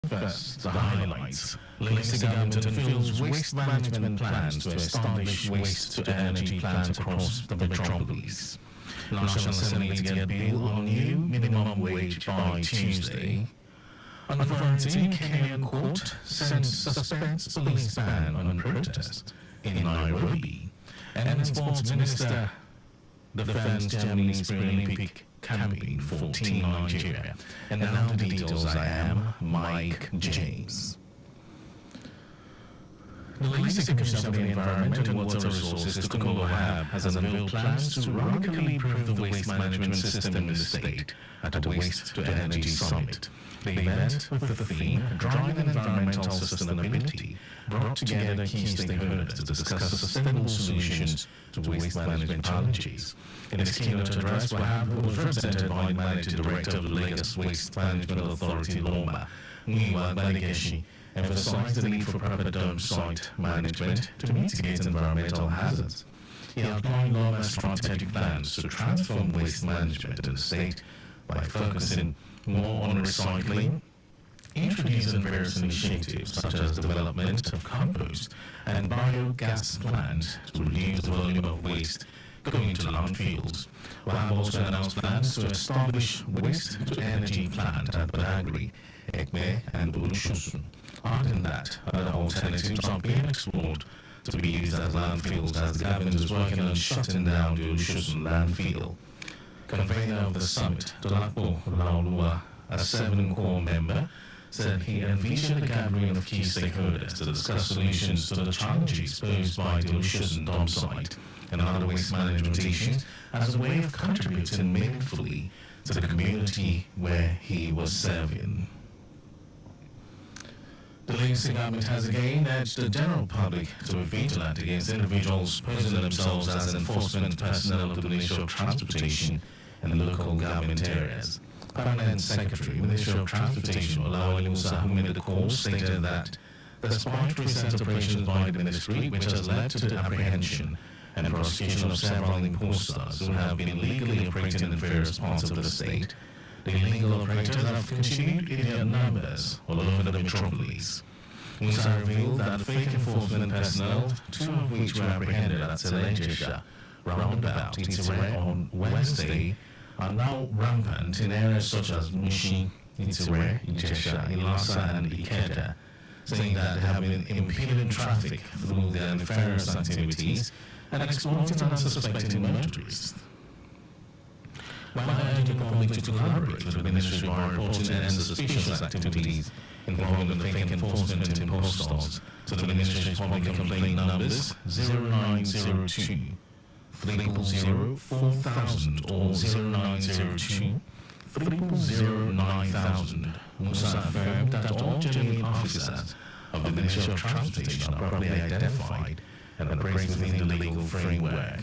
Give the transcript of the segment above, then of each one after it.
First, the highlights. Labour government unveils waste management plans to establish waste-to-energy plants across the metropolis. National Assembly to get bill on new minimum wage by Tuesday. On Friday, Kenyan court suspends police ban on protest in Nairobi. And Sports Minister defends Germany's pre-Olympic campaign for Team Nigeria. And now the details. I am Mike James. The Legislative Commission of the Environment and Water Resources, Congo HAB, has unveiled plans to radically improve the waste management system in the state at the Waste to Energy Summit. The event, with the theme Driving Environmental Sustainability, brought together key stakeholders to discuss sustainable solutions to waste management challenges. In his keynote address, WAHAB was represented by the Managing Director of the Lagos Waste Management Authority, LOMA, Muyiwa Gbadegesi, emphasized the need for proper dump site management to mitigate environmental hazards. He outlined LOMA's strategic plans to transform waste management in the state by focusing more on recycling, introducing various initiatives such as development of compost and biogas plants to reduce the volume of waste going to landfills. WAHAB also announced plans to establish waste-to-energy plant at Badagry, Ekme and Olusosun, adding that other alternatives are being explored to be used as landfills as the government is working on shutting down the Olusosun landfill. Convener of the summit, Dolapo Laolua, a 7-core member, said he envisioned a gathering of key stakeholders to discuss solutions to the challenges posed by the Olusosun dump site and other waste management issues as a way of contributing meaningfully to the community where he was serving. The Lagos government has again urged the general public to be vigilant against individuals posing themselves as enforcement personnel of the Ministry of Transportation and local government areas. Permanent Secretary, Ministry of Transportation, Olawale Musa, who made the call, stated that despite recent operations by the ministry, which has led to the apprehension and prosecution of several imposters who have been illegally operating in various parts of the state, the illegal operators have continued in their numbers all over the metropolis. Musa revealed that fake enforcement personnel, 2 of which were apprehended at Selenjesha roundabout Itire on Wednesday, are now rampant in areas such as Mushi, Itire, Ijesha, Ilasa, and Ikeja, saying that they have been impeding traffic through their nefarious activities and exploiting unsuspecting motorists. While urging the public to collaborate with the ministry by reporting any suspicious activities involving the fake enforcement and impostors to the ministry's public complaint numbers 0902 300 4000 or 0902 300 9000. Musa affirmed that all genuine officers of the Ministry of Transportation are properly identified and operate within the legal framework.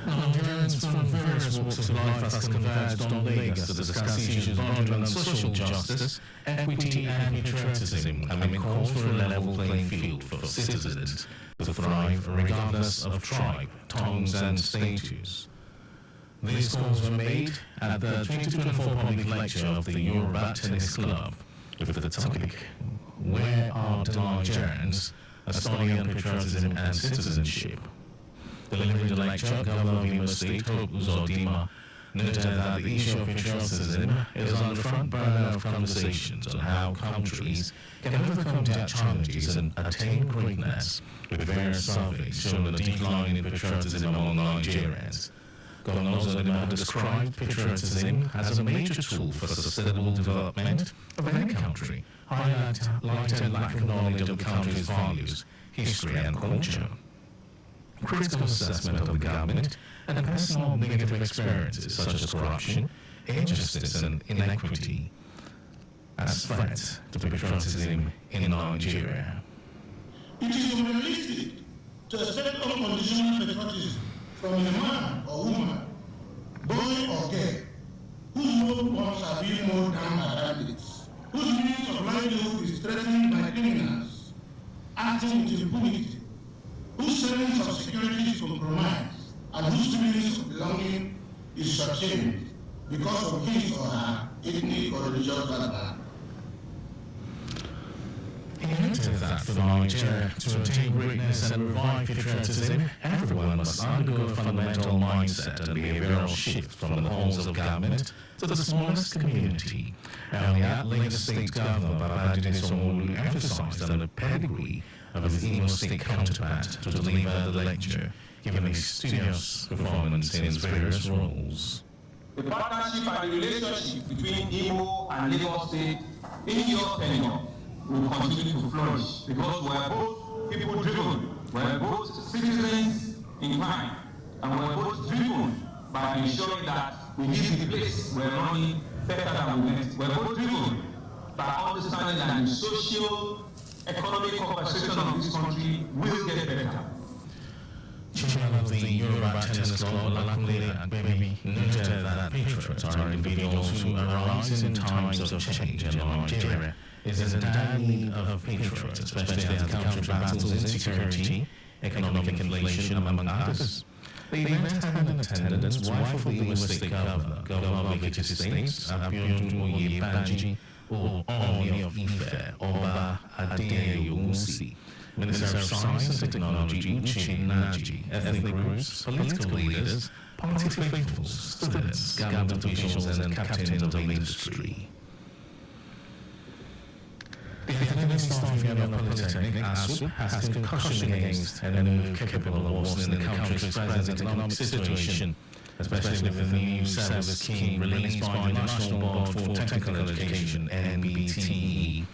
Nigerians from various walks of life has converged on Lagos to discuss issues bordering on social justice, equity and patriotism, amid calls for a level playing field for citizens to thrive regardless of tribe, tongues and status. These calls were made at the 2024 public lecture of the Yoruba Tennis Club with the topic, Where are the Nigerians? A study on patriotism and citizenship. Delivering the lecture, Governor of Imo State, Hope Uzodinma, noted that the issue of patriotism is on the front burner of conversations on how countries can overcome their challenges and attain greatness, with various surveys showing a decline in patriotism among Nigerians. Governor Uzodinma described patriotism as a major tool for sustainable development of any country, highlighting lack of knowledge of the country's values, history and culture. Critical assessment of the government and personal negative experiences such as corruption, injustice and inequity as threats to patriotism in Nigeria. It is unrealistic to expect unconditional patriotism from a man or woman, boy or girl, whose loved ones are being mowed down by bandits, whose means of livelihood is threatened by criminals, acting with impunity, whose sense of security is compromised, and whose feelings of belonging is sustained because of his or her ethnic or religious background. He noted that for Nigeria to attain greatness and revive patriotism, everyone must undergo a fundamental mindset and behavioral shift from the halls of government to the smallest community. Earlier, Lagos State Governor Babajide Sanwo-Olu emphasized on the pedigree of his Imo State counterpart to deliver the lecture, giving a studious performance in his various roles. The partnership and the relationship between Imo and Lagos State in your tenure will continue to flourish because we are both people driven, we are both citizens in mind, and we are both driven by ensuring that we leave the place we are running better than we left. We are both driven by understanding that the social economic conversation of this country will get better. Chairman of the Yoruba Tennis Club, Olakunle Agbebi, noted that patriots are individuals who arise in times of change, and Nigeria is in dire need of patriots, especially as the country battles insecurity, economic inflation, among others. The event had in attendance wife of the Imo State Governor, Governor of Ekiti State, Abiodun Oyebanji, Ooni of Ife, Oba Adeyeye Ogunsi, Minister of Science and Technology, Uche Naji, ethnic groups, political leaders, party faithfuls, students, government officials, and captains of the industry. The academic staff union of Polytechnic, ASUP, has concussion against any move capable of worsening the country's present economic situation, especially with the new service scheme released by the National Board for Technical Education, NBTE.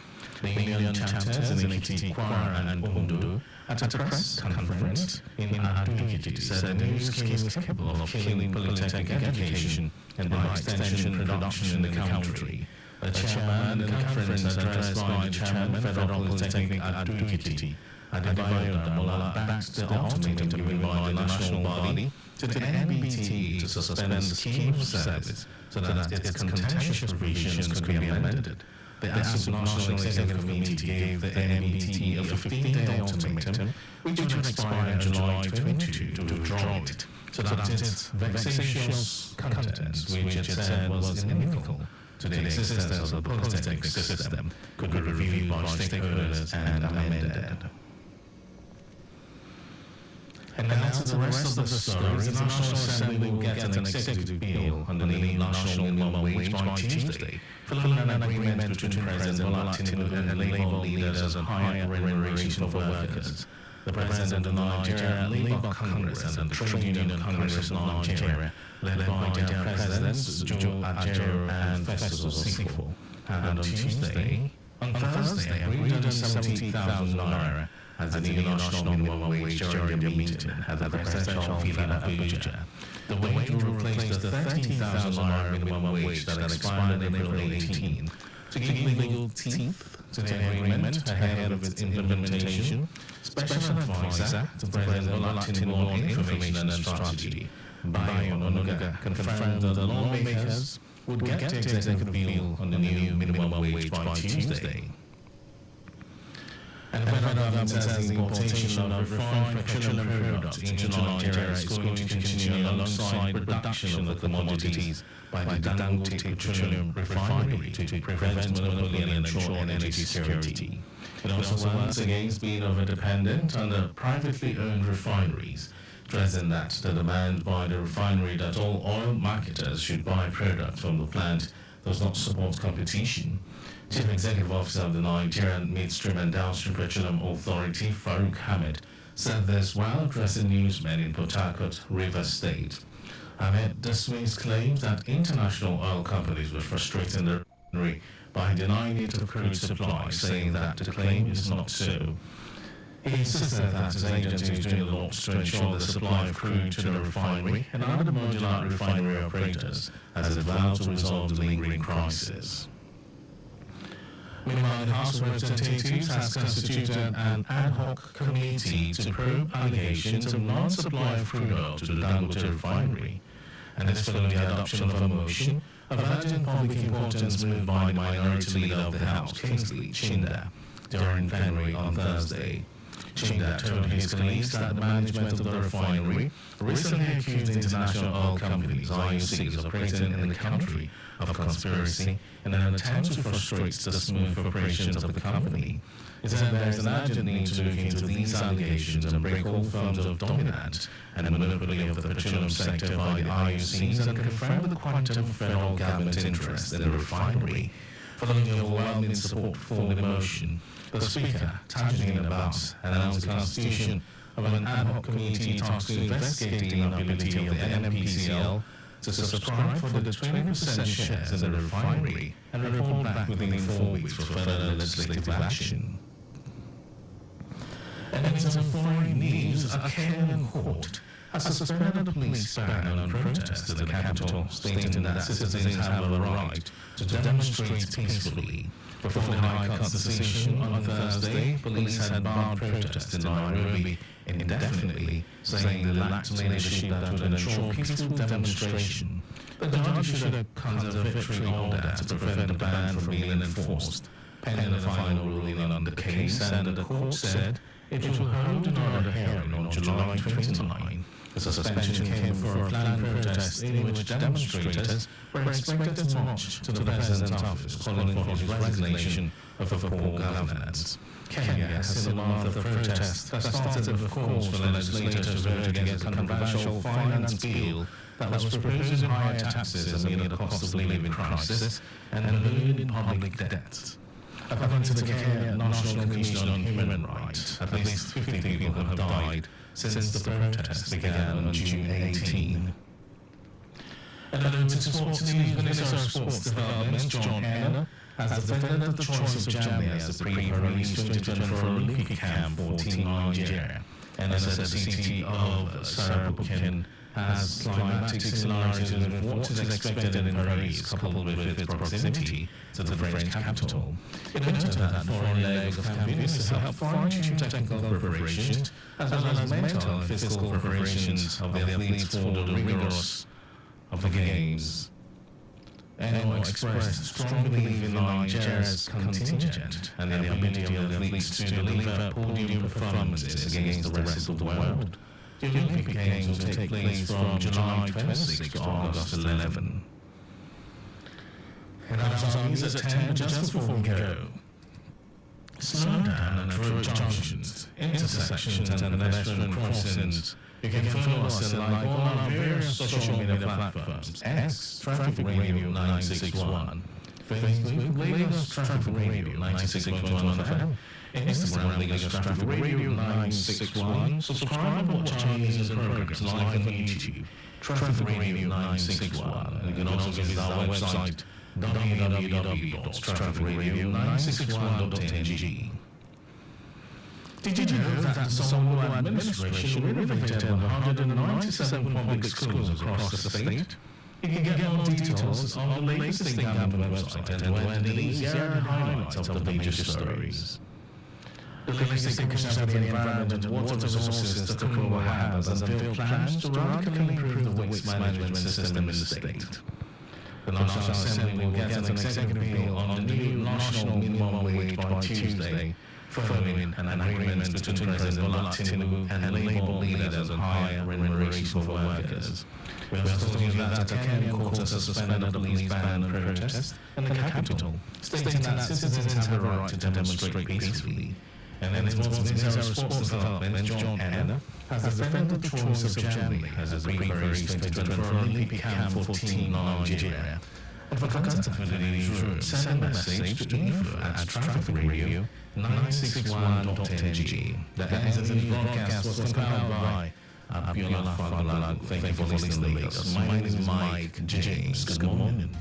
The union chapters in Ekiti, Kwara, and Ondo at a press conference in Ado-Ekiti said the new scheme is capable of killing polytechnic education and by extension production in the country. The chairman in the conference addressed by the chairman Federal Polytechnic Ado-Ekiti, Adebayo Damola, backed the ultimatum given by the national body to the NBTE to suspend the scheme of service so that its contentious provisions could be amended. The ASUP National Executive Committee gave the NBTE a 15-day ultimatum, which would expire in July 22 to withdraw it, so that its vexatious contents, which it said was inimical to the existence of the polytechnic system, could be reviewed by stakeholders and amended. And now to the rest of the story, the National Assembly will get an executive bill on the new national minimum wage by Tuesday, following an agreement between President Bola Tinubu and Labour leaders on higher remuneration for workers. The President of the Nigeria Labour Congress and the Trade Union Congress of Nigeria, led by their presidents Joe Ajaero and Festus Osifo, had on Thursday, agreed on 70,000 naira as the new national minimum wage during the meeting at the presidential villa Abuja. The wage will replace the 13,000 naira minimum wage that expired in April 18. To give legal teeth to the agreement ahead of its implementation, Special Advisor to President Bola Tinubu on Information and Strategy, Bayo Onanuga, confirmed that the lawmakers would get the executive bill on the new minimum wage by Tuesday. And the federal government says the importation of refined petroleum products into Nigeria is going to continue alongside production of the commodities by the Dangote Petroleum Refinery to prevent monopoly and ensure energy security. It also warns against being over-dependent on the privately owned refineries, stressing that the demand by the refinery that all oil marketers should buy products from the plant does not support competition. Chief Executive Officer of the Nigerian Midstream and Downstream Petroleum Authority, Farouk Ahmed, said this while addressing newsmen in Port Harcourt, Rivers State. Ahmed dismissed claims that international oil companies were frustrating the refinery by denying it of crude supply, saying that the claim is not so. He insisted that his agency is doing a lot to ensure the supply of crude to the refinery and other modular refinery operators as it vowed to resolve the lingering crisis. Meanwhile, the House of Representatives has constituted an ad hoc committee to probe allegations of non-supply of crude oil to the Dangote refinery. And this following the adoption of a motion of urgent public importance moved by the minority leader of the House, Kingsley Chinda, during plenary on Thursday. Chinda told his colleagues that the management of the refinery recently accused international oil companies, IOCs, operating in the country of conspiracy in an attempt to frustrate the smooth operations of the company. He said there is an urgent need to look into these allegations and break all forms of dominance and monopoly of the petroleum sector by the IOCs and confirm the quantum federal government interest in the refinery. Following the overwhelming support for the motion, the Speaker, Tajudeen Abbas, announced the constitution of an ad hoc committee tasked to investigate the inability of the NNPCL to subscribe for the 20% shares in the refinery and report back within 4 weeks for further legislative action. And in some foreign news, a Kenyan court has suspended the police ban on protests in the capital, stating that citizens have a right to demonstrate peacefully. Before the High Court's decision on Thursday, police had barred protests in Nairobi indefinitely, saying they lacked leadership that would ensure peaceful demonstration. The judge issued a conservatory order to prevent the ban from being enforced, pending the final ruling on the case, and the court said it will hold another hearing on July 29. The suspension came for a planned protest in which demonstrators were expected to march to the President's office calling for his resignation of poor governance. Kenya has seen a month of protests that started with calls for legislators to vote against a controversial finance bill that was proposing higher taxes amid the cost of living crisis and ballooning public debt. According to the Kenya National Commission on Human Rights, at least 50 people have died since the protests began on June 18. And then to sports news, Minister of Sports Development John Enna has defended the choice of Germany as the pre-Paris 2024 Olympic camp for Team Nigeria. And as the city of Sarapukin has climatic similarities with what is expected in Paris, coupled with its proximity to the French capital. It noted that foreign leg of campaigns to help fine-tune technical preparations, as well as mental and physical preparations of the athletes for the rigorous of the Games. NO expressed strong belief in Nigeria's contingent and the ability of the athletes to deliver podium performances against the rest of the world. The Olympic Games will take place from July 26 to August 11. And that's our news at 10, just before we go. Slow down at road junctions, intersections and pedestrian crossings. You can follow us on like all our various social media platforms. X, Traffic Radio 961. Facebook, Lagos Traffic Radio 96.1 FM. Instagram, Lagos Traffic Radio 961. Subscribe and watch our news and programs live on YouTube. Traffic Radio 961. And you can also visit our website www.trafficradio961.ng. Did you know that the Songolo administration renovated 197 public schools across the state? You can get more details on the latest state government website and when these are highlights of the major stories. The Lagos State Commission for the Environment and Water Resources, the Takungo has unveiled plans to radically improve the waste management system in the state. The National Assembly will get an executive bill on the new national minimum wage by Tuesday, following an agreement between President Bola Tinubu and Labour leaders on higher remuneration for workers. We also told you that the Kenyan court has suspended the police ban on protests in the capital, stating that citizens have a right to demonstrate peacefully. And then Minister of Sports Development John Enna has defended the choice of Germany as a pre-Paris 2024 Olympic camp for Team Nigeria. And for contact with the newsroom, send a message to info@trafficradio961.ng. The end of the broadcast was compiled by Abiola Fagalago. Thank you for listening, Lagos. My name is Mike James. Good morning.